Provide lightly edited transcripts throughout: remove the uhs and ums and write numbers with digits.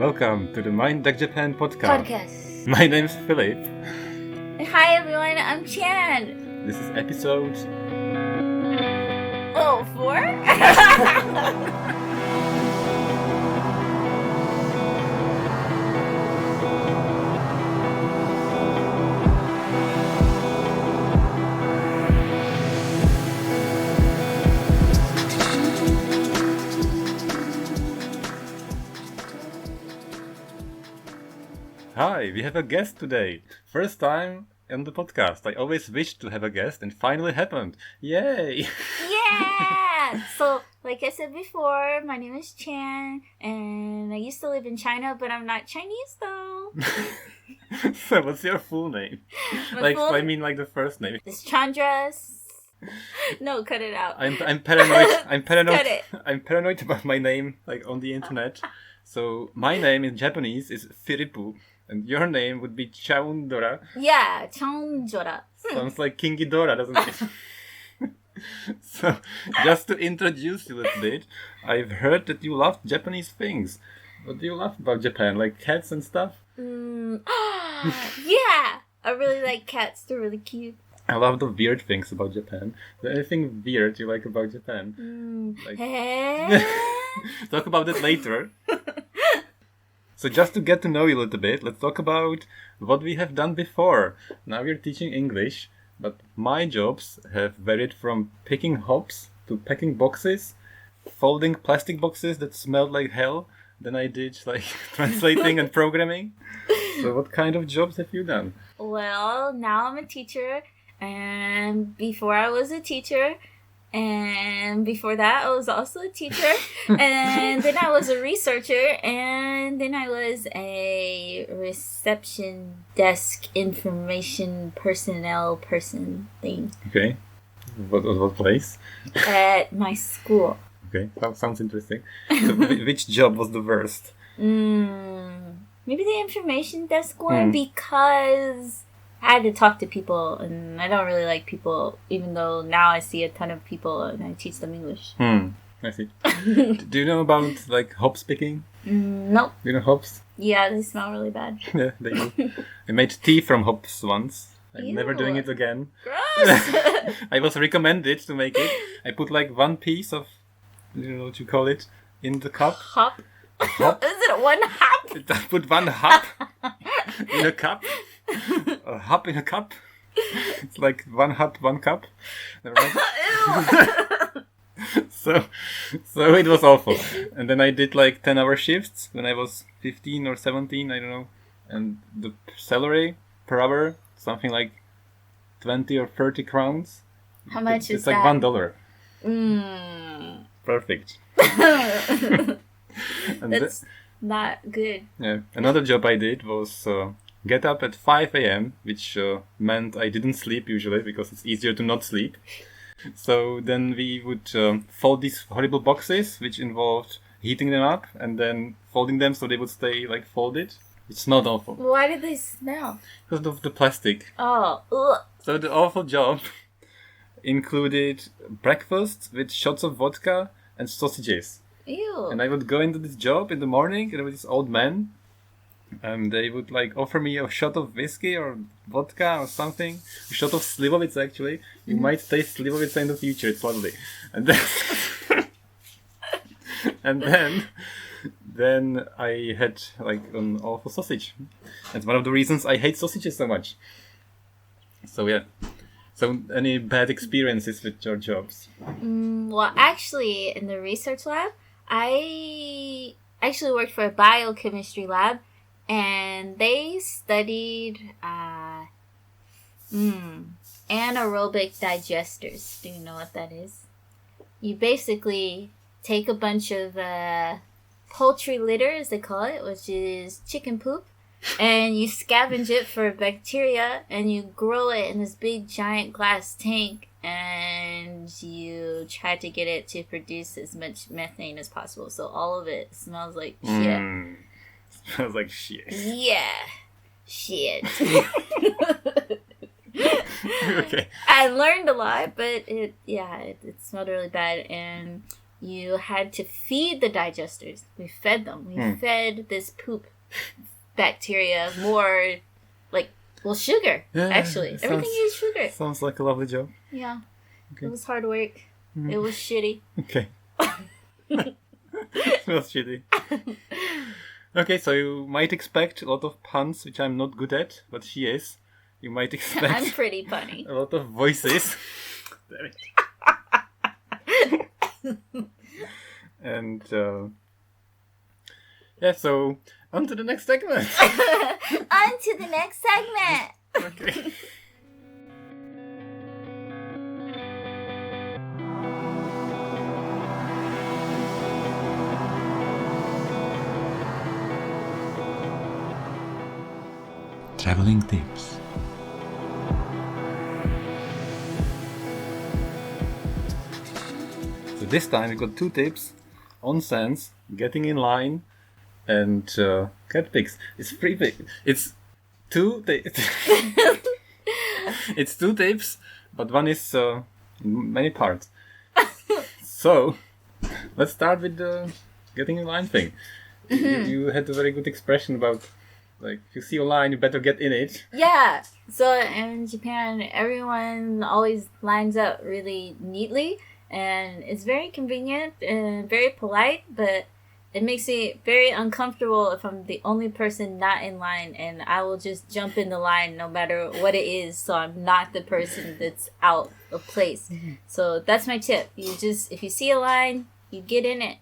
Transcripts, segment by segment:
Welcome to the Mind Deck Japan podcast. My name's Philip. Hi everyone, I'm Chan. This is episode... 4? Hi, we have a guest today. First time on the podcast. I always wished to have a guest and finally happened. Yay! Yeah! So, like I said before, my name is Chan, and I used to live in China, but I'm not Chinese though. So, what's your full name? I mean the first name. It's Chandra. No, cut it out. I'm paranoid. Cut it. I'm paranoid about my name, on the internet. So, my name in Japanese is Firipu. And your name would be Chaundora. Yeah, Chaundora. Sounds like King Ghidorah, doesn't it? So, just to introduce you a little bit, I've heard that you love Japanese things. What do you love about Japan? Like cats and stuff? Yeah! I really like cats. They're really cute. I love the weird things about Japan. Is there anything weird you like about Japan? Talk about it later. So just to get to know you a little bit, let's talk about what we have done before. Now we're teaching English, but my jobs have varied from picking hops to packing boxes, folding plastic boxes that smelled like hell. Then I did translating and programming. So what kind of jobs have you done? Well, now I'm a teacher, and before I was a teacher, and before that, I was also a teacher. And then I was a researcher. And then I was a reception desk information personnel person thing. Okay. What place? At my school. Okay. Sounds interesting. So which job was the worst? Maybe the information desk one, because I had to talk to people, and I don't really like people, even though now I see a ton of people and I teach them English. I see. Do you know about hops picking? Nope. Do you know hops? Yeah, they smell really bad. Yeah, they do. I made tea from hops once. I'm Ew. never doing it again. Gross! I was recommended to make it. I put one piece of, what you call it, in the cup. Hop? Hop? Is it one hop? I put one hop in a cup. A hop in a cup. It's like one hop, one cup. Never mind. So it was awful. And then I did 10-hour shifts when I was 15 or 17, I don't know. And the salary per hour, something like 20 or 30 crowns. How much is it's that? It's $1. Perfect. And That's not good. Yeah. Another job I did was get up at 5 a.m., which meant I didn't sleep usually because it's easier to not sleep. So then we would fold these horrible boxes, which involved heating them up and then folding them so they would stay folded. It smelled awful. Why did they smell? Because of the plastic. Oh, ugh. So the awful job included breakfast with shots of vodka and sausages. Ew. And I would go into this job in the morning, and there was this old man, and they would offer me a shot of whiskey or vodka or something, a shot of Slivovitz actually. You might taste Slivovitz in the future, it's lovely. And then, then I had an awful sausage. That's one of the reasons I hate sausages so much. So yeah. So any bad experiences with your jobs? Well, actually, in the research lab, I actually worked for a biochemistry lab, and they studied anaerobic digesters. Do you know what that is? You basically take a bunch of poultry litter, as they call it, which is chicken poop, and you scavenge it for bacteria, and you grow it in this big giant glass tank, and you try to get it to produce as much methane as possible. So all of it smells like shit. Smells like shit. Yeah. Shit. Okay. I learned a lot, but it smelled really bad. And you had to feed the digesters. We fed them. We fed this poop bacteria more sugar. Yeah, Actually, everything is sugar. Sounds like a lovely job. Yeah. Okay. It was hard work. It was shitty. Okay. It was shitty. Okay, so you might expect a lot of puns, which I'm not good at, but she is. You might expect I'm pretty funny. a lot of voices. Damn it. And so on to the next segment. On to the next segment. Okay. Traveling tips. So this time we got 2 tips: onsens, getting in line, and cat pics. It's 3 tips. It's 2 It's 2 tips, but one is in many parts. So let's start with the getting in line thing. You had a very good expression about, like, if you see a line, you better get in it. Yeah. So in Japan, everyone always lines up really neatly, and it's very convenient and very polite, but it makes me very uncomfortable if I'm the only person not in line, and I will just jump in the line no matter what it is, so I'm not the person that's out of place. So that's my tip. If you see a line, you get in it.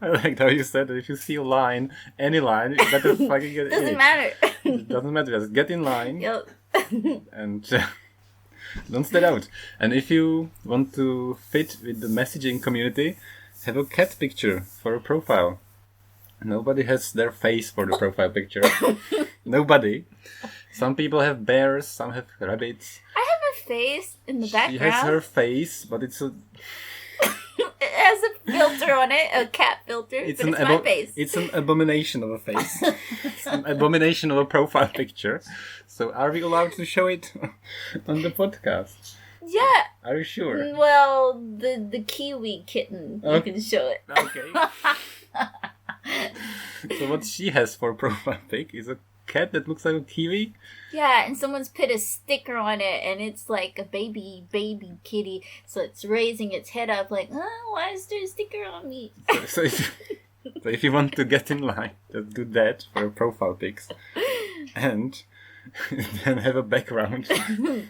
I liked how you said that if you see a line, any line, you better fucking get in it. Doesn't matter. It doesn't matter, just get in line. Yep. And don't stand out. And if you want to fit with the messaging community, have a cat picture for a profile. Nobody has their face for the profile picture. Nobody. Some people have bears, some have rabbits. I have a face in the background. She has her face, but it's a... It has a filter on it, a cat filter. It's my face. It's an abomination of a face. It's an abomination of a profile picture. So are we allowed to show it on the podcast? Yeah. Are you sure? Well, the kiwi kitten, you can show it. Okay. So what she has for profile pic is a cat that looks like a kiwi. Yeah, and someone's put a sticker on it, and it's like a baby kitty, so it's raising its head up like, oh, why is there a sticker on me? So if you want to get in line, just do that for your profile pics. And then have a background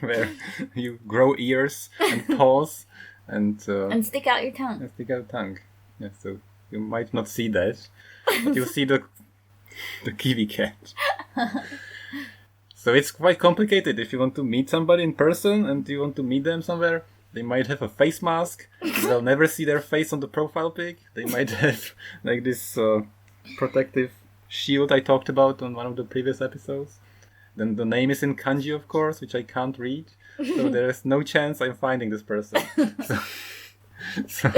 where you grow ears and paws and stick out your tongue. And stick out tongue. Yeah, so you might not see that, but you'll see the kiwi cat. So it's quite complicated. If you want to meet somebody in person and you want to meet them somewhere, they might have a face mask. They'll never see their face on the profile pic. They might have like this protective shield I talked about on one of the previous episodes. Then the name is in kanji, of course, which I can't read. So there is no chance I'm finding this person. So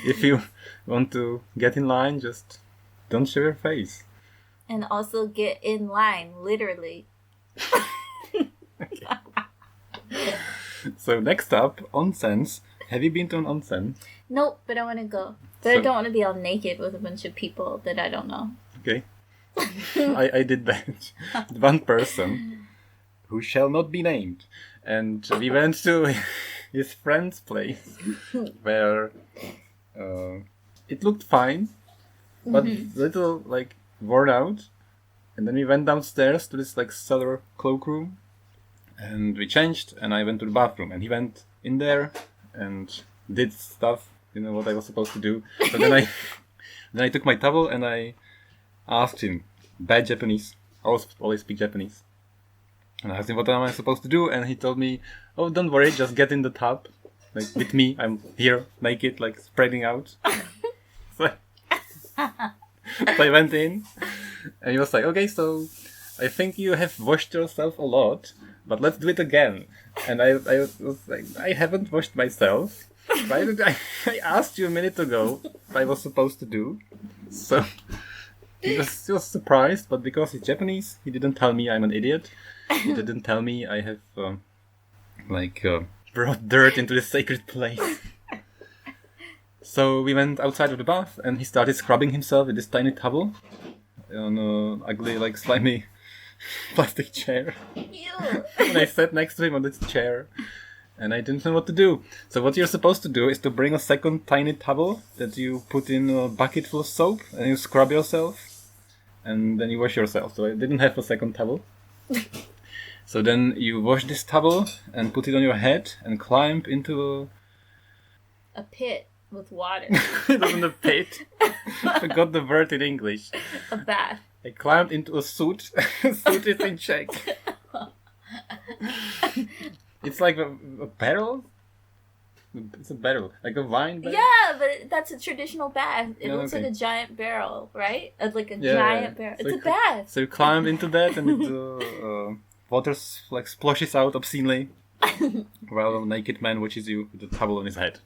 if you want to get in line, just don't show your face. And also get in line, literally. Okay. So next up, onsens. Have you been to an onsen? Nope, but I want to go. But I don't want to be all naked with a bunch of people that I don't know. Okay. I did that. One person who shall not be named. And we went to his friend's place where it looked fine, but little like worn out. And then we went downstairs to this like cellar cloakroom, and we changed, and I went to the bathroom, and he went in there and did stuff, what I was supposed to do. So then I took my towel and I asked him, bad Japanese, I always speak Japanese, and I asked him what am I supposed to do, and he told me, oh, don't worry, just get in the tub, like with me, I'm here naked, like spreading out. So I went in, and he was like, okay, so I think you have washed yourself a lot, but let's do it again. And I was like, I haven't washed myself. I asked you a minute ago what I was supposed to do. So he was surprised, but because he's Japanese, he didn't tell me I'm an idiot. He didn't tell me I have brought dirt into this sacred place. So we went outside of the bath, and he started scrubbing himself with this tiny towel on an ugly, like, slimy plastic chair. Ew. And I sat next to him on this chair, and I didn't know what to do. So what you're supposed to do is to bring a second tiny towel that you put in a bucket full of soap, and you scrub yourself, and then you wash yourself. So I didn't have a second towel. So then you wash this towel and put it on your head and climb into a pit with water. It wasn't a pit. I forgot the word in English. A bath. I climbed into a suit. Suit is in Czech. It's like a barrel. It's a barrel, like a wine barrel. Yeah, but that's a traditional bath. It No, looks okay. like a giant barrel, right? Like a Yeah, giant barrel. so It's a bath. So you climb into that, and water like splashes out obscenely, while a naked man watches you with a towel on his head.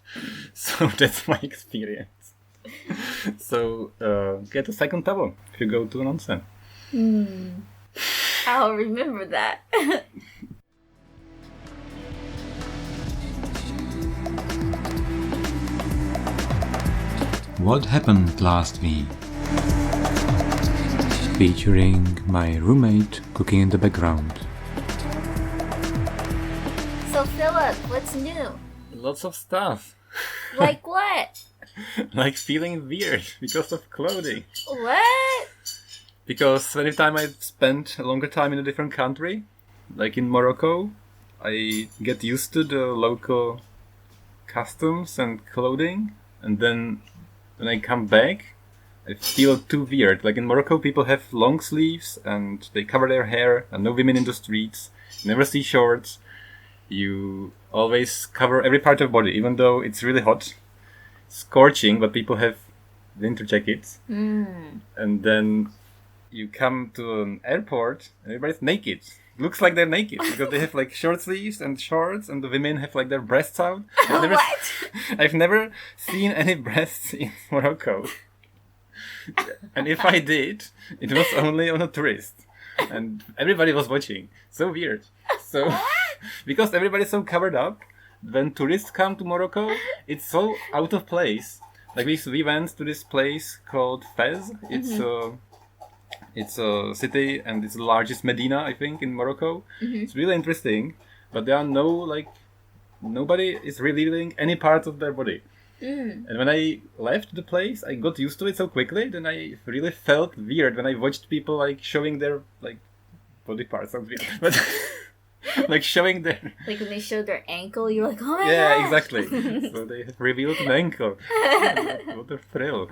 So that's my experience. So get a second towel if you go to an onsen. I'll remember that. What happened last week? Featuring my roommate cooking in the background. So Philip, what's new? Lots of stuff. Like what? Like feeling weird because of clothing. What? Because every time I spend a longer time in a different country, like in Morocco, I get used to the local customs and clothing, and then when I come back, I feel too weird. Like in Morocco, people have long sleeves and they cover their hair, and no women in the streets. You never see shorts. You always cover every part of the body, even though it's really hot. Scorching, but people have winter jackets. And then you come to an airport and everybody's naked. Looks like they're naked because they have like short sleeves and shorts, and the women have like their breasts out. I've never seen any breasts in Morocco. And if I did, it was only on a tourist. And everybody was watching. So weird. So because everybody's so covered up, when tourists come to Morocco, it's so out of place. Like we went to this place called Fez. It's a city, and it's the largest Medina, I think, in Morocco. It's really interesting, but there are nobody is revealing any parts of their body. And when I left the place, I got used to it so quickly. Then I really felt weird when I watched people like showing their like body parts. Sounds weird, but like showing their Like when they showed their ankle, you're like, oh my yeah, gosh. exactly. So they have revealed an ankle. What a thrill!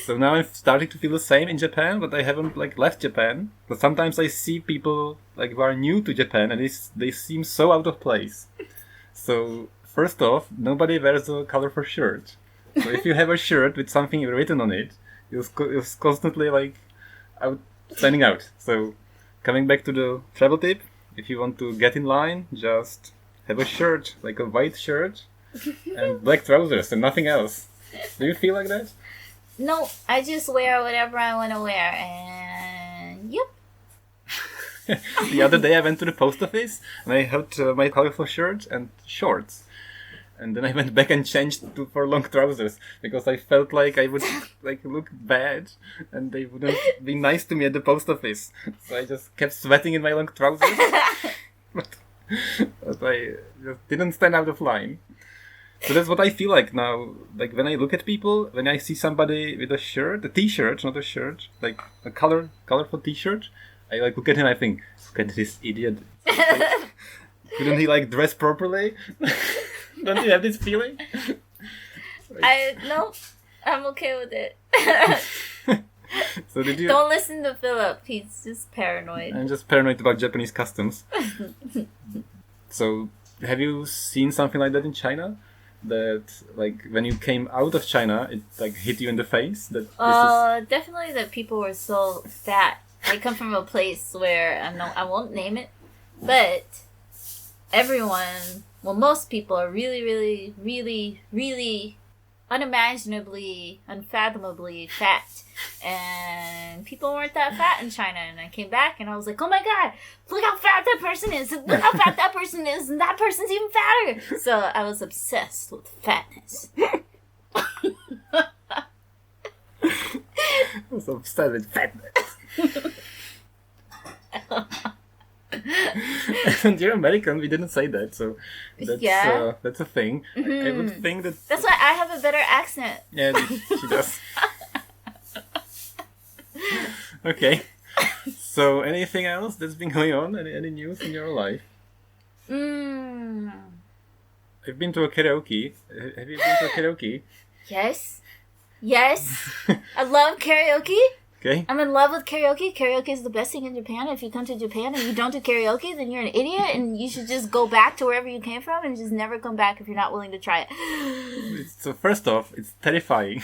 So now I'm starting to feel the same in Japan, but I haven't like left Japan. But sometimes I see people like who are new to Japan, and they seem so out of place. So first off, nobody wears a colorful shirt. So if you have a shirt with something written on it, it's constantly like standing out. So coming back to the travel tip, if you want to get in line, just have a shirt, like a white shirt, and black trousers, and nothing else. Do you feel like that? No, I just wear whatever I want to wear, and yep. The other day I went to the post office, and I had my colorful shirt and shorts. And then I went back and changed for long trousers, because I felt like I would like look bad, and they wouldn't be nice to me at the post office. So I just kept sweating in my long trousers. but I just didn't stand out of line. So that's what I feel like now. Like when I look at people, when I see somebody with a shirt, a t-shirt, not a shirt, like a colorful t-shirt, I like look at him. I think, look at this idiot. Like, couldn't he like dress properly? Don't you have this feeling? No, I'm okay with it. So did you? Don't listen to Philip. He's just paranoid. I'm just paranoid about Japanese customs. So have you seen something like that in China? That like when you came out of China, it like hit you in the face. That definitely that people were so fat. I come from a place where I won't name it, but everyone, well, most people are really, really, really, really unimaginably, unfathomably fat. And people weren't that fat in China. And I came back and I was like, oh my god, look how fat that person is. Look how fat that person person is, and that person's even fatter. So I was obsessed with fatness. I was obsessed with fatness. And you're American, we didn't say that, so that's a thing. I would think that... That's why I have a better accent. Yeah, she does. Okay. So, anything else that's been going on? Any news in your life? I've been to a karaoke. Have you been to a karaoke? Yes. I love karaoke. Okay. I'm in love with karaoke. Karaoke is the best thing in Japan. If you come to Japan and you don't do karaoke, then you're an idiot, and you should just go back to wherever you came from and just never come back if you're not willing to try it. So first off, it's terrifying.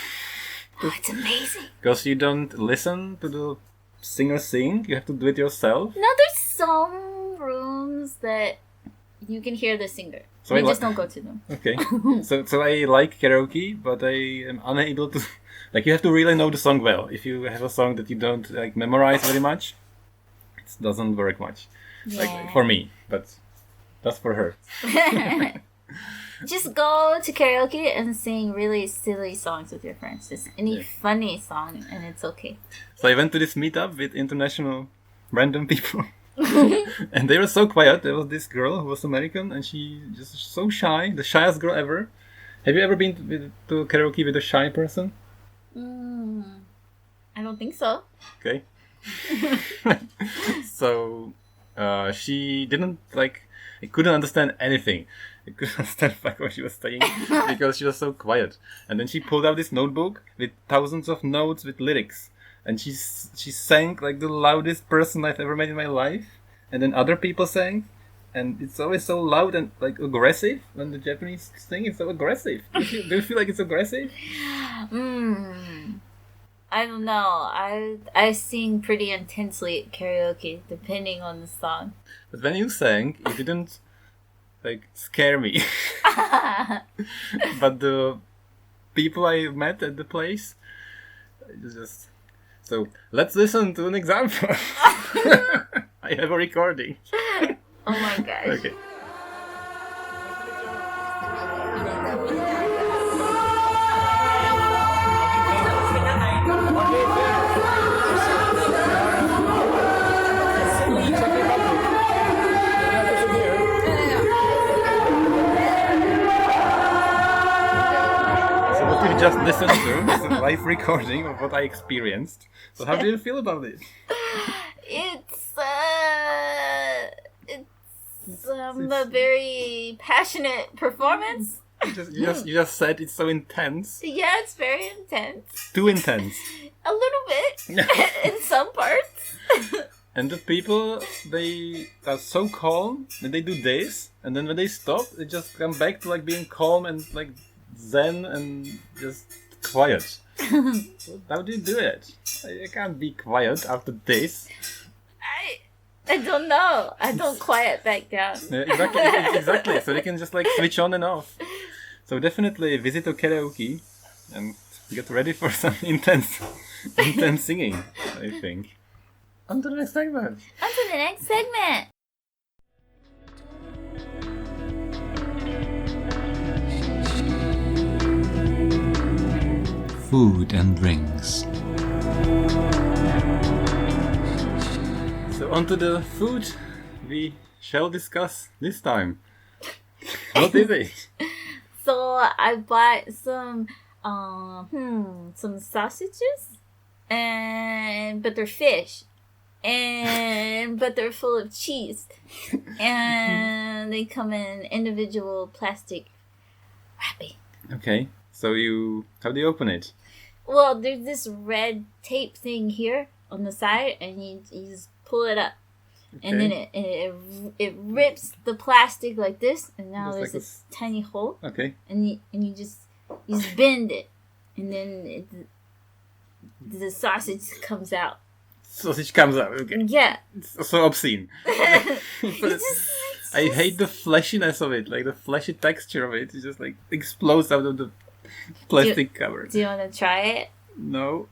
Oh, it's amazing. Because you don't listen to the singer sing. You have to do it yourself. No, there's some rooms that you can hear the singer. So you just don't go to them. Okay. So I like karaoke, but I am unable to... Like, you have to really know the song well. If you have a song that you don't, like, memorize very much, it doesn't work much. Yeah. Like, for me, but that's for her. Just go to karaoke and sing really silly songs with your friends. Just any funny song, and it's okay. So I went to this meetup with international random people. And they were so quiet. There was this girl who was American, and she just so shy, the shyest girl ever. Have you ever been to karaoke with a shy person? I don't think so. Okay. So she didn't like. I couldn't understand anything. I couldn't understand what she was saying because she was so quiet. And then she pulled out this notebook with thousands of notes with lyrics, and she sang like the loudest person I've ever met in my life. And then other people sang, and it's always so loud and like aggressive when the Japanese sing. It's so aggressive. Do you feel like it's aggressive? I don't know. I sing pretty intensely at karaoke, depending on the song. But when you sang, you didn't like scare me. But the people I met at the place, just... So let's listen to an example. I have a recording. Oh my gosh. Okay. Just listened to is a live recording of what I experienced. So how do you feel about it? It's a very passionate performance. You just said it's so intense. Yeah, it's very intense. Too intense. A little bit in some parts. And the people, they are so calm that they do this, and then when they stop, they just come back to like being calm and like zen and just quiet. How do you do it? I can't be quiet after this. I don't know. I don't quiet back down. Yeah, exactly. So they can just like switch on and off. So definitely visit a karaoke and get ready for some intense singing, I think. On to the next segment. On to the next segment. Food and drinks. So on to the food we shall discuss this time. What is it? So I bought some sausages, but they're fish, but they're full of cheese, and they come in individual plastic wrapping. Okay, so how do you open it? Well, there's this red tape thing here on the side, and you just pull it up. Okay. And then it rips the plastic like this, and now Just there's like a tiny hole. Okay. And you just bend it, and then the sausage comes out. Sausage comes out. Okay. Yeah. It's so obscene. I hate the fleshiness of it, like the fleshy texture of it. It just like explodes out of the plastic cover. Do you want to try it? No.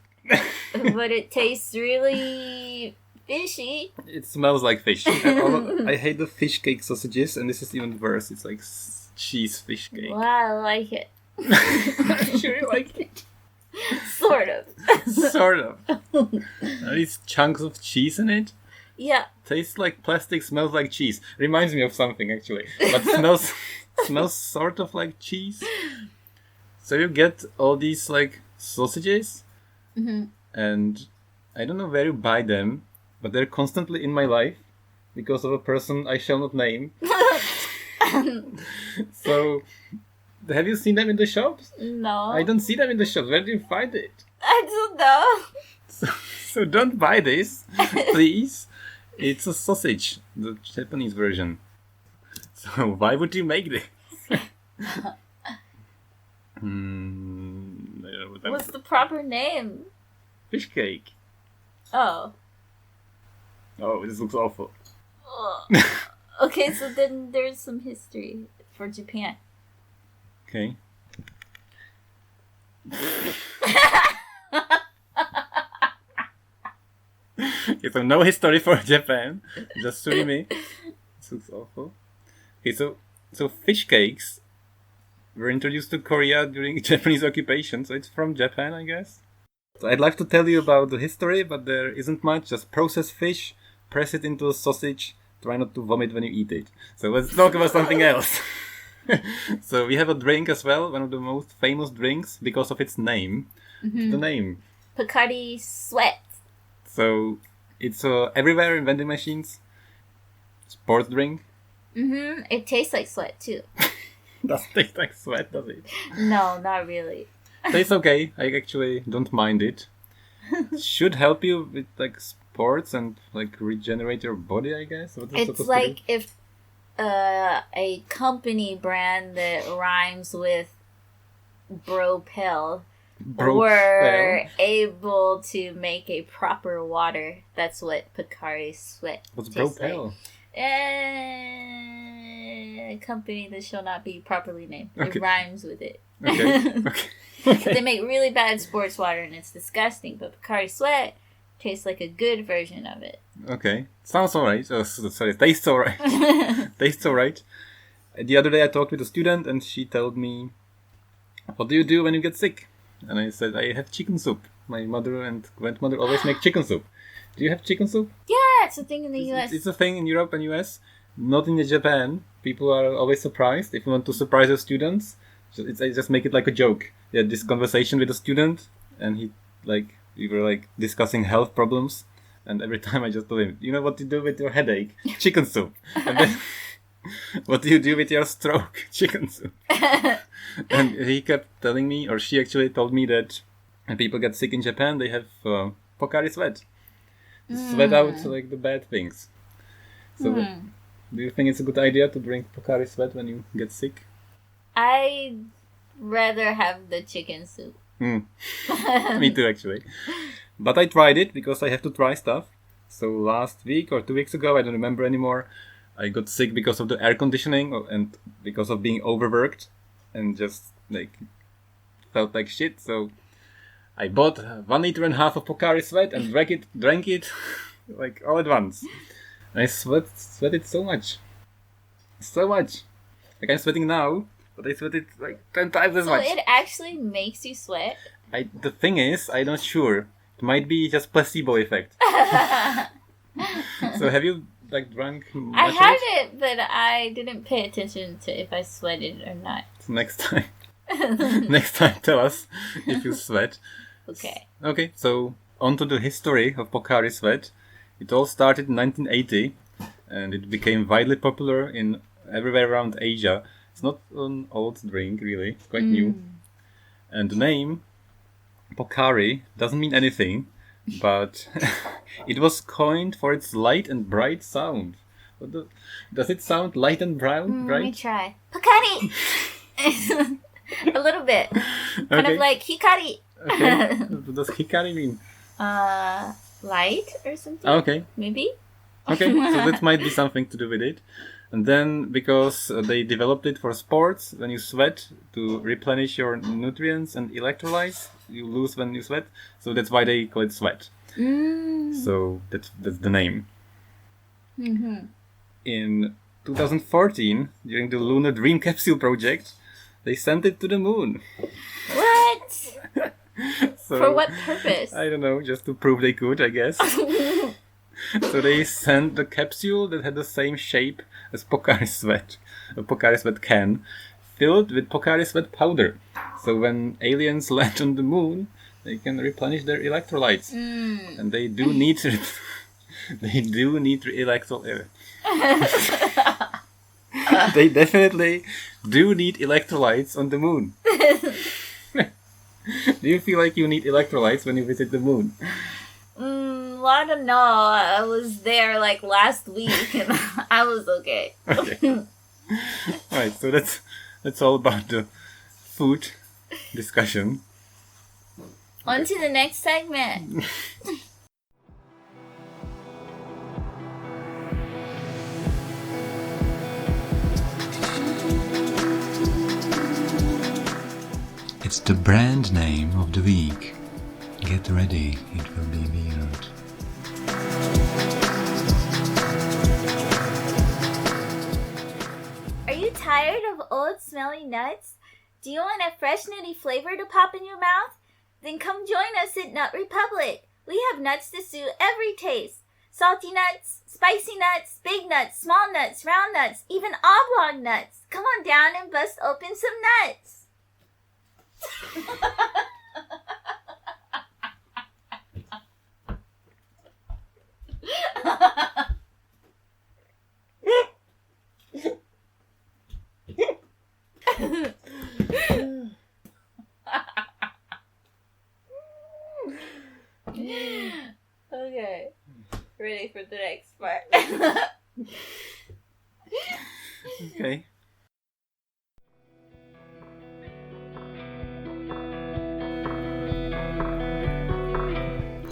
But it tastes really Fishy. It smells like fish. I hate the fish cake sausages, and this is even worse. It's like cheese fish cake. Well, I like it. I'm sure you like it. Sort of. Sort of. Are these chunks of cheese in it? Yeah. Tastes like plastic, smells like cheese. Reminds me of something actually, but smells sort of like cheese. So you get all these like sausages, and I don't know where you buy them, but they're constantly in my life because of a person I shall not name. So, have you seen them in the shops? No. I don't see them in the shops. Where do you find it? I don't know. So don't buy this, please. It's a sausage, the Japanese version. So why would you make this? I don't know what What's the proper name? Fish cake. Oh. Oh, this looks awful. Ugh. Okay, so then there's some history for Japan. Okay. Okay, so no history for Japan. Just sue me. This looks awful. Okay, so fish cakes were introduced to Korea during Japanese occupation, so it's from Japan, I guess. So I'd like to tell you about the history, but there isn't much. Just process fish, press it into a sausage, try not to vomit when you eat it. So let's talk about something else. So we have a drink as well, one of the most famous drinks because of its name. The name. Pocari Sweat. So it's everywhere in vending machines. Sports drink. It tastes like sweat too. Doesn't taste like sweat, does it? No, not really. Tastes okay. I actually don't mind it. Should help you with like sports and like regenerate your body, I guess. What is It's like if a company brand that rhymes with Bropel were able to make a proper water. That's what Pocari Sweat What's tastes Bropel? like. A company that shall not be properly named. Okay. It rhymes with it. Okay. Okay. They make really bad sports water and it's disgusting, but Pocari Sweat tastes like a good version of it. Okay. Sounds alright. Oh, sorry. Tastes alright. Tastes alright. The other day I talked with a student and she told me, what do you do when you get sick? And I said, I have chicken soup. My mother and grandmother always make chicken soup. Do you have chicken soup? Yeah, it's a thing in the US. It's a thing in Europe and US. Not in Japan. People are always surprised. If you want to surprise your students, I just make it like a joke. You had this conversation with a student and we were like discussing health problems. And every time I just told him, you know what to do with your headache? Chicken soup. And then, what do you do with your stroke? Chicken soup. And he kept telling me, or she actually told me that when people get sick in Japan, they have Pocari Sweat. Sweat out like the bad things. So do you think it's a good idea to drink Pocari Sweat when you get sick? I'd rather have the chicken soup. Me too, actually. But I tried it because I have to try stuff. So last week or 2 weeks ago, I don't remember anymore, I got sick because of the air conditioning and because of being overworked and just like felt like shit. So I bought 1.5 liters of Pocari Sweat and drank it like all at once. And I sweated so much. So much. Like I'm sweating now, but I sweated like 10 times as much. So it actually makes you sweat? The thing is, I'm not sure. It might be just placebo effect. So have you like drunk much I of had it? it, but I didn't pay attention to if I sweated or not. So next time tell us if you sweat. Okay. Okay, so on to the history of Pocari Sweat. It all started in 1980 and it became widely popular in everywhere around Asia. It's not an old drink really, it's quite new. And the name Pocari doesn't mean anything, but it was coined for its light and bright sound. Does it sound light and bright? Let me try. Pocari! A little bit. Kind of like Hikari. Okay. What does Hikari mean? Light or something? Okay. Maybe? Okay, so that might be something to do with it. And then, because they developed it for sports, when you sweat to replenish your nutrients and electrolytes, you lose when you sweat. So that's why they call it sweat. So that's the name. Mm-hmm. In 2014, during the Lunar Dream Capsule project, they sent it to the moon. What? So, For what purpose? I don't know, just to prove they could, I guess. So they sent the capsule that had the same shape as Pocari Sweat, a Pocari Sweat can, filled with Pocari Sweat powder. So when aliens land on the moon, they can replenish their electrolytes, and they do need they do need they definitely do need electrolytes on the moon. Do you feel like you need electrolytes when you visit the moon? Well, I don't know. I was there like last week, and I was okay. Okay. Alright, so that's all about the food discussion. On to the next segment. It's the brand name of the week. Get ready, it will be weird. Are you tired of old smelly nuts? Do you want a fresh nutty flavor to pop in your mouth? Then come join us at Nut Republic. We have nuts to suit every taste. Salty nuts, spicy nuts, big nuts, small nuts, round nuts, even oblong nuts. Come on down and bust open some nuts. Okay, ready for the next part. Okay.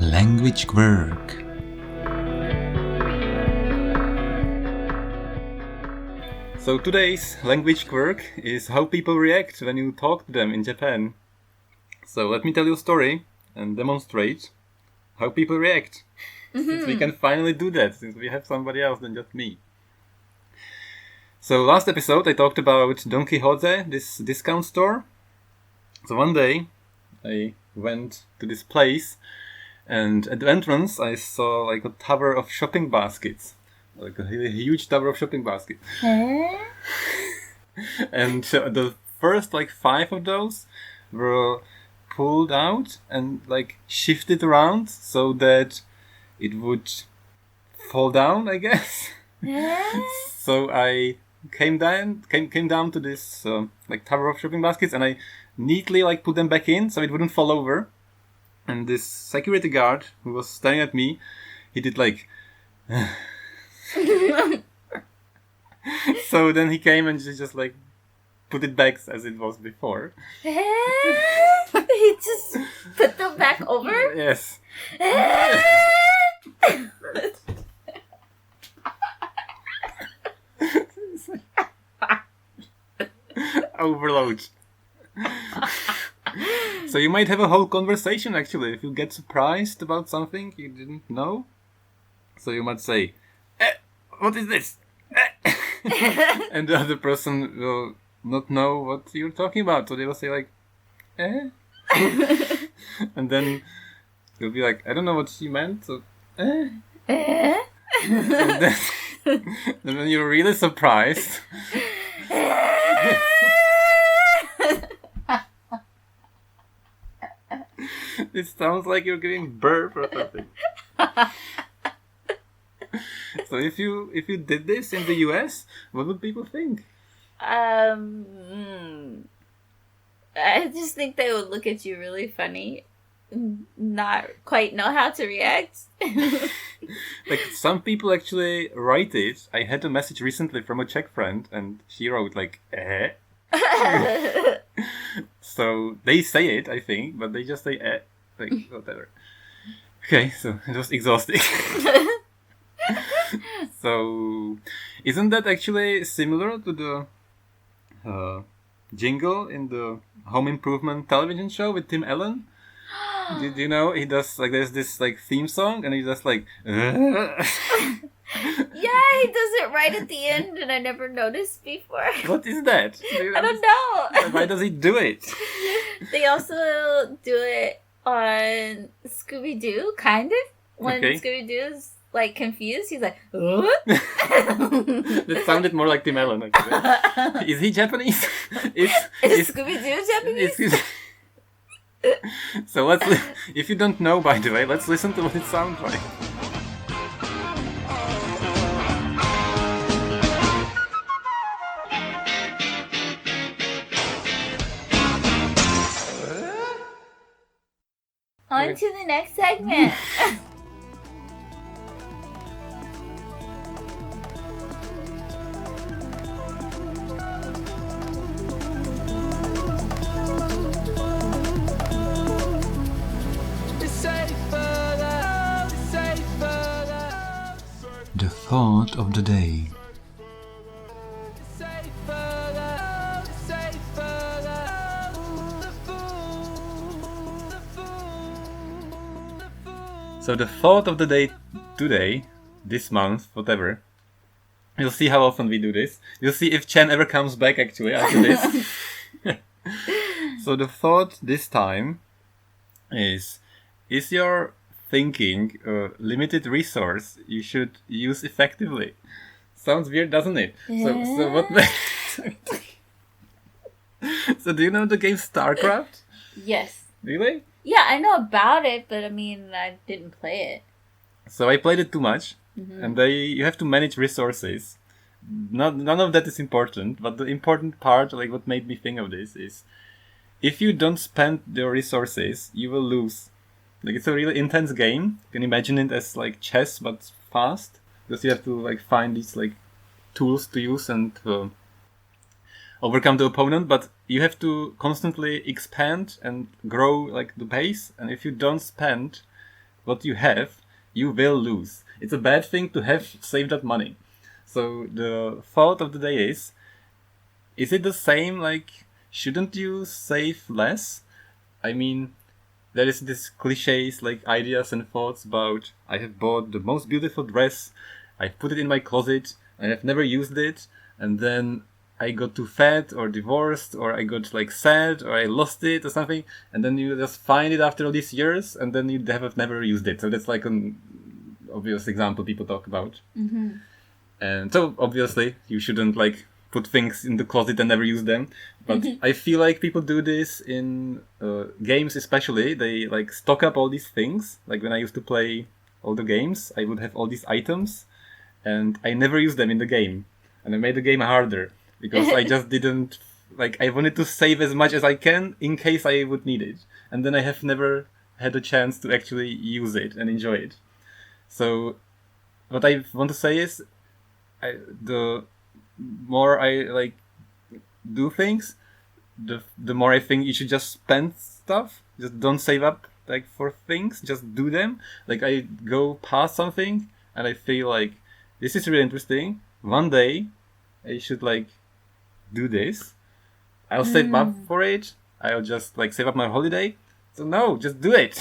Language Quirk. So today's language quirk is how people react when you talk to them in Japan. So let me tell you a story and demonstrate how people react. Since we can finally do that, since we have somebody else than just me. So last episode I talked about Don Quixote, this discount store. So one day I went to this place, and at the entrance I saw like a tower of shopping baskets. Like a huge tower of shopping baskets. And the first like 5 of those were pulled out and like shifted around so that it would fall down, I guess. So I came down to this like tower of shopping baskets, and I neatly like put them back in so it wouldn't fall over. And this security guard who was staring at me, he did like so then he came and just like put it back as it was before. He just put them back over? Yes. Overload. So you might have a whole conversation actually if you get surprised about something you didn't know. So you might say, what is this? And the other person will not know what you're talking about. So they will say like, eh? And then you'll be like, I don't know what she meant. So, eh? And then you're really surprised. It sounds like you're giving birth or something. So if you did this in the US, what would people think? I just think they would look at you really funny, not quite know how to react. Like some people actually write it. I had a message recently from a Czech friend, and she wrote like eh. So they say it, I think, but they just say eh, like whatever. Okay, so it was exhausting. So isn't that actually similar to the jingle in the Home Improvement television show with Tim Allen? Did you know he does like there's this like theme song and he does like Yeah, he does it right at the end, and I never noticed before. What is that? I don't know. Why does he do it? They also do it on Scooby Doo, kind of. When Okay. Scooby Doo is like confused, he's like, "What?" That sounded more like Tim Allen. Actually. Is he Japanese? Is Scooby Doo Japanese? So if you don't know, by the way, let's listen to what it sounds like. On to the next segment. The thought of the day. So the thought of the day today, this month, whatever. You'll see how often we do this. You'll see if Chen ever comes back actually after this. So the thought this time is your thinking a limited resource you should use effectively? Sounds weird, doesn't it? So what? So do you know the game StarCraft? Yes. Really? Yeah, I know about it, but I mean, I didn't play it. So I played it too much, and you have to manage resources. None of that is important, but the important part, like what made me think of this, is if you don't spend your resources, you will lose. Like it's a really intense game. You can imagine it as like chess, but fast, because you have to like find these like tools to use and overcome the opponent. But you have to constantly expand and grow like the base. And if you don't spend what you have, you will lose. It's a bad thing to have saved up money. So the thought of the day is it the same? Like, shouldn't you save less? I mean, there is this cliches like ideas and thoughts about I have bought the most beautiful dress, I've put it in my closet, I have never used it, and then I got too fat or divorced or I got like sad or I lost it or something, and then you just find it after all these years and then you have never used it. So that's like an obvious example people talk about. Mm-hmm. And so obviously you shouldn't like put things in the closet and never use them. But I feel like people do this in games especially. They like stock up all these things. Like when I used to play all the games, I would have all these items and I never used them in the game. And I made the game harder because I just didn't, like I wanted to save as much as I can in case I would need it. And then I have never had a chance to actually use it and enjoy it. So what I want to say is the more I like do things, the more I think you should just spend stuff. Just don't save up like for things. Just do them. Like I go past something and I feel like this is really interesting. One day I should like do this. I'll save up for it. I'll just like save up my holiday. So no, just do it.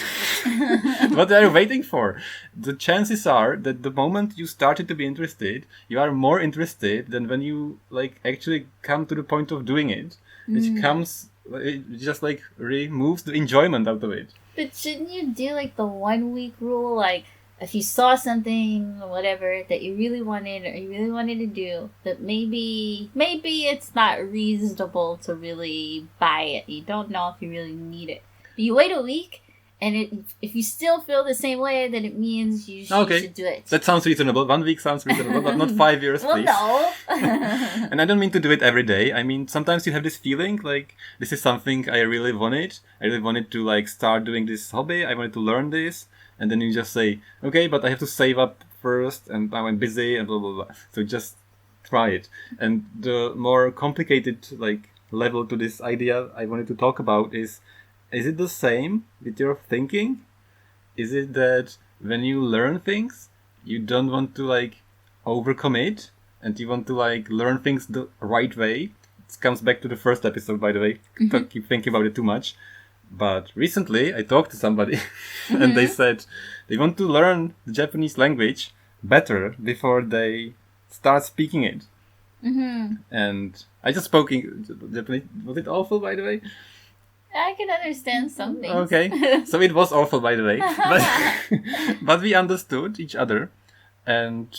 What are you waiting for? The chances are that the moment you started to be interested, you are more interested than when you like actually come to the point of doing it. It just like removes the enjoyment out of it. But shouldn't you do like the 1 week rule? Like if you saw something or whatever that you really wanted or you really wanted to do, but maybe it's not reasonable to really buy it. You don't know if you really need it. But you wait a week, and if you still feel the same way, then it means you should do it. That sounds reasonable. 1 week sounds reasonable, but not 5 years, please. Well, no. And I don't mean to do it every day. I mean, sometimes you have this feeling like, this is something I really wanted. I really wanted to like start doing this hobby. I wanted to learn this. And then you just say, okay, but I have to save up first, and now I'm busy, and blah, blah, blah. So just try it. And the more complicated like level to this idea I wanted to talk about is it the same with your thinking? Is it that when you learn things, you don't want to like overcommit and you want to like learn things the right way? It comes back to the first episode, by the way. Keep thinking about it too much. But recently I talked to somebody and they said they want to learn the Japanese language better before they start speaking it. And I just spoke Japanese. Was it awful, by the way? I can understand some things. Okay, so it was awful, by the way. But we understood each other. And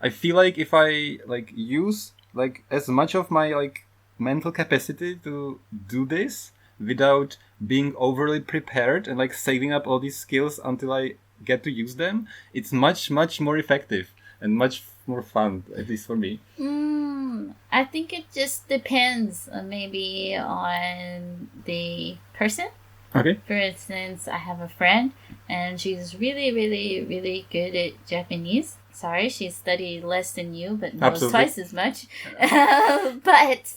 I feel like if I like use like as much of my like mental capacity to do this without being overly prepared and like saving up all these skills until I get to use them, it's much more effective and much more fun, at least for me. I think it just depends maybe on the person. Okay. For instance, I have a friend and she's really good at Japanese. Sorry, she studied less than you, but knows Absolutely. twice as much. But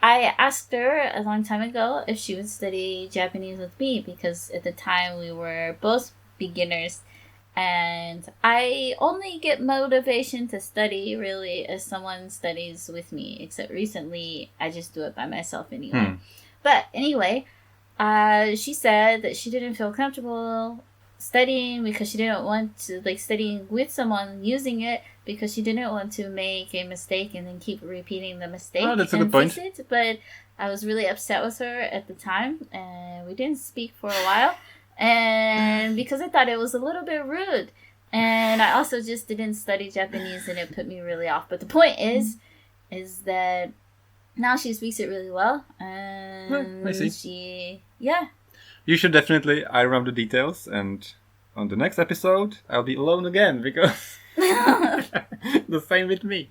I asked her a long time ago if she would study Japanese with me because at the time we were both beginners. And I only get motivation to study really if someone studies with me. Except recently, I just do it by myself anyway. But anyway, she said that she didn't feel comfortable studying because she didn't want to like studying with someone using it because she didn't want to make a mistake and then keep repeating the mistake. Oh, that's a and good point. fix it. But I was really upset with her at the time, and we didn't speak for a while. And because I thought it was a little bit rude. And I also just didn't study Japanese and it put me really off. But the point is that now she speaks it really well. And I see. You should definitely iron out the details, and on the next episode I'll be alone again because the same with me.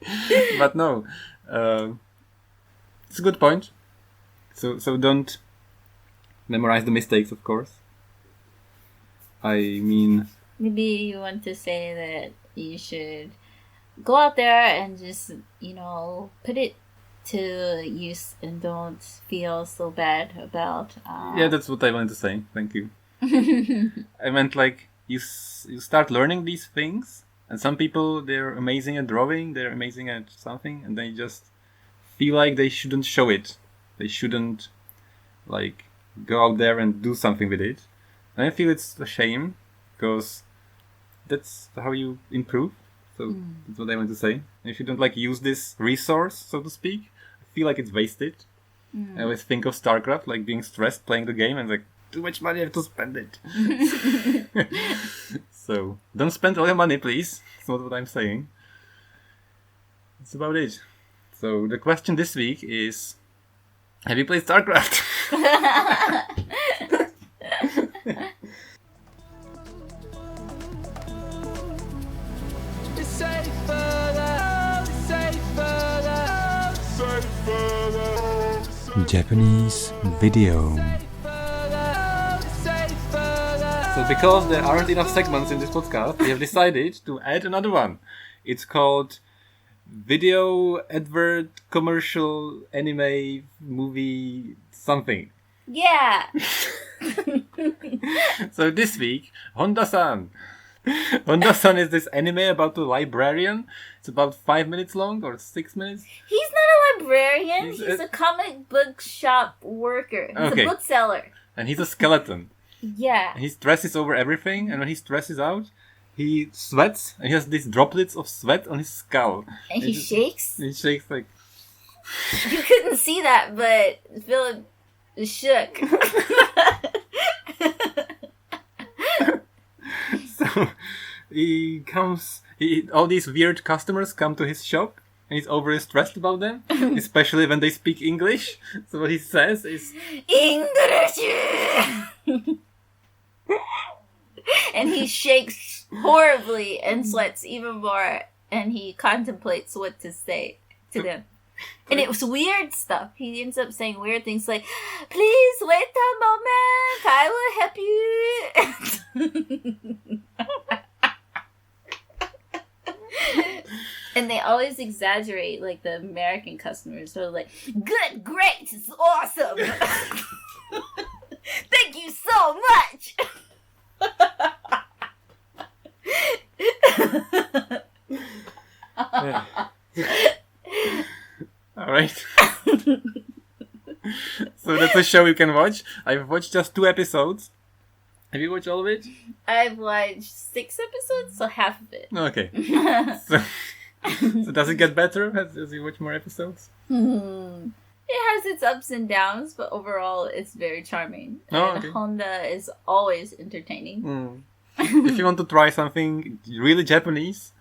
But no, it's a good point. So don't memorize the mistakes, of course. I mean, maybe you want to say that you should go out there and just, put it to use and don't feel so bad about... Yeah, that's what I wanted to say. Thank you. I meant like you start learning these things, and some people, they're amazing at drawing, they're amazing at something, and they just feel like they shouldn't show it. They shouldn't like go out there and do something with it. And I feel it's a shame, because that's how you improve. So that's what I want to say. And if you don't like use this resource, so to speak, I feel like it's wasted. I always think of StarCraft like being stressed playing the game and like, too much money, I have to spend it. So don't spend all your money, please. That's not what I'm saying. That's about it. So the question this week is, have you played StarCraft? Japanese video. So because there aren't enough segments in this podcast, we have decided to add another one. It's called Video Advert Commercial Anime Movie Something. Yeah! So this week, Hondasan. Hondasan is this anime about the librarian. It's about 5 minutes long or 6 minutes. He's not a librarian. He's He's a comic book shop worker. He's Okay. a bookseller. And he's a skeleton. Yeah. And he stresses over everything, and when he stresses out, he sweats, and he has these droplets of sweat on his skull. And he shakes. He shakes like... You couldn't see that, but Philip shook. So all these weird customers come to his shop, and he's overly stressed about them, especially when they speak English. So what he says is, English! And he shakes horribly and sweats even more, and he contemplates what to say to them. And it was weird stuff. He ends up saying weird things like, "Please wait a moment, I will help you." And they always exaggerate, like the American customers. They're like, "Good, great, it's awesome. Thank you so much." yeah. All right. So that's a show you can watch. I've watched just 2 episodes. Have you watched all of it? I've watched 6 episodes, so half of it. Okay. So does it get better as you watch more episodes? It has its ups and downs, but overall it's very charming. And Honda is always entertaining. If you want to try something really Japanese,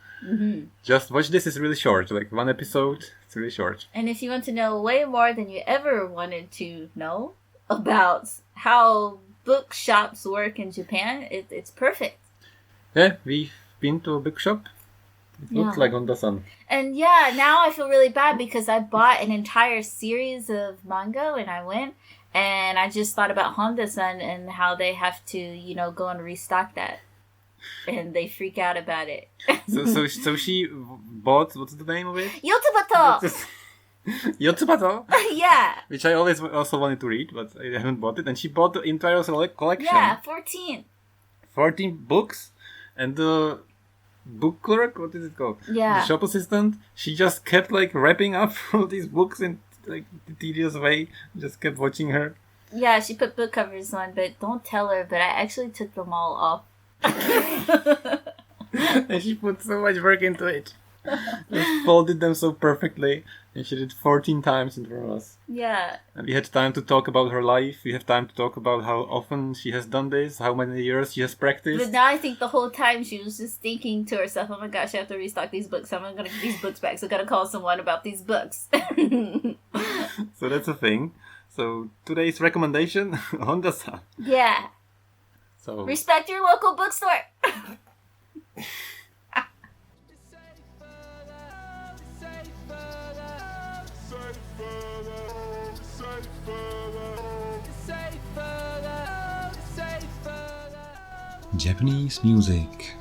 just watch this. It's really short, like 1 episode. It's really short. And if you want to know way more than you ever wanted to know about how bookshops work in Japan, it's perfect. Yeah, we've been to a bookshop. It looks like Hondasan. And yeah, now I feel really bad because I bought an entire series of manga when I went, and I just thought about Hondasan and how they have to, go and restock that. And they freak out about it. So she bought, what's the name of it? Yotsubato! Yotsubato? Yeah. Which I always also wanted to read, but I haven't bought it. And she bought the entire collection. Yeah, 14. 14 books. And the book clerk, what is it called? Yeah. The shop assistant, she just kept wrapping up all these books in the tedious way. Just kept watching her. Yeah, she put book covers on, but don't tell her, but I actually took them all off. And she put so much work into it. Just folded them so perfectly. And she did 14 times in front of us. Yeah. And we had time to talk about her life. We have time to talk about how often she has done this, how many years she has practiced. But now I think the whole time she was just thinking to herself, oh my gosh, I have to restock these books. I'm going to get these books back. So I got to call someone about these books. So that's a thing. So today's recommendation, Hondasan. Yeah. So respect your local bookstore. Japanese music.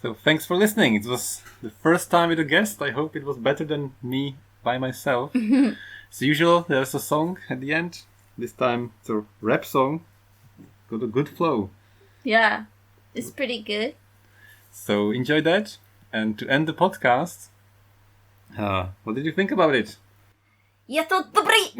So thanks for listening. It was the first time with a guest. I hope it was better than me by myself. As usual, there's a song at the end. This time it's a rap song. Got a good flow. Yeah, it's pretty good. So enjoy that. And to end the podcast, what did you think about it? Yato dobry!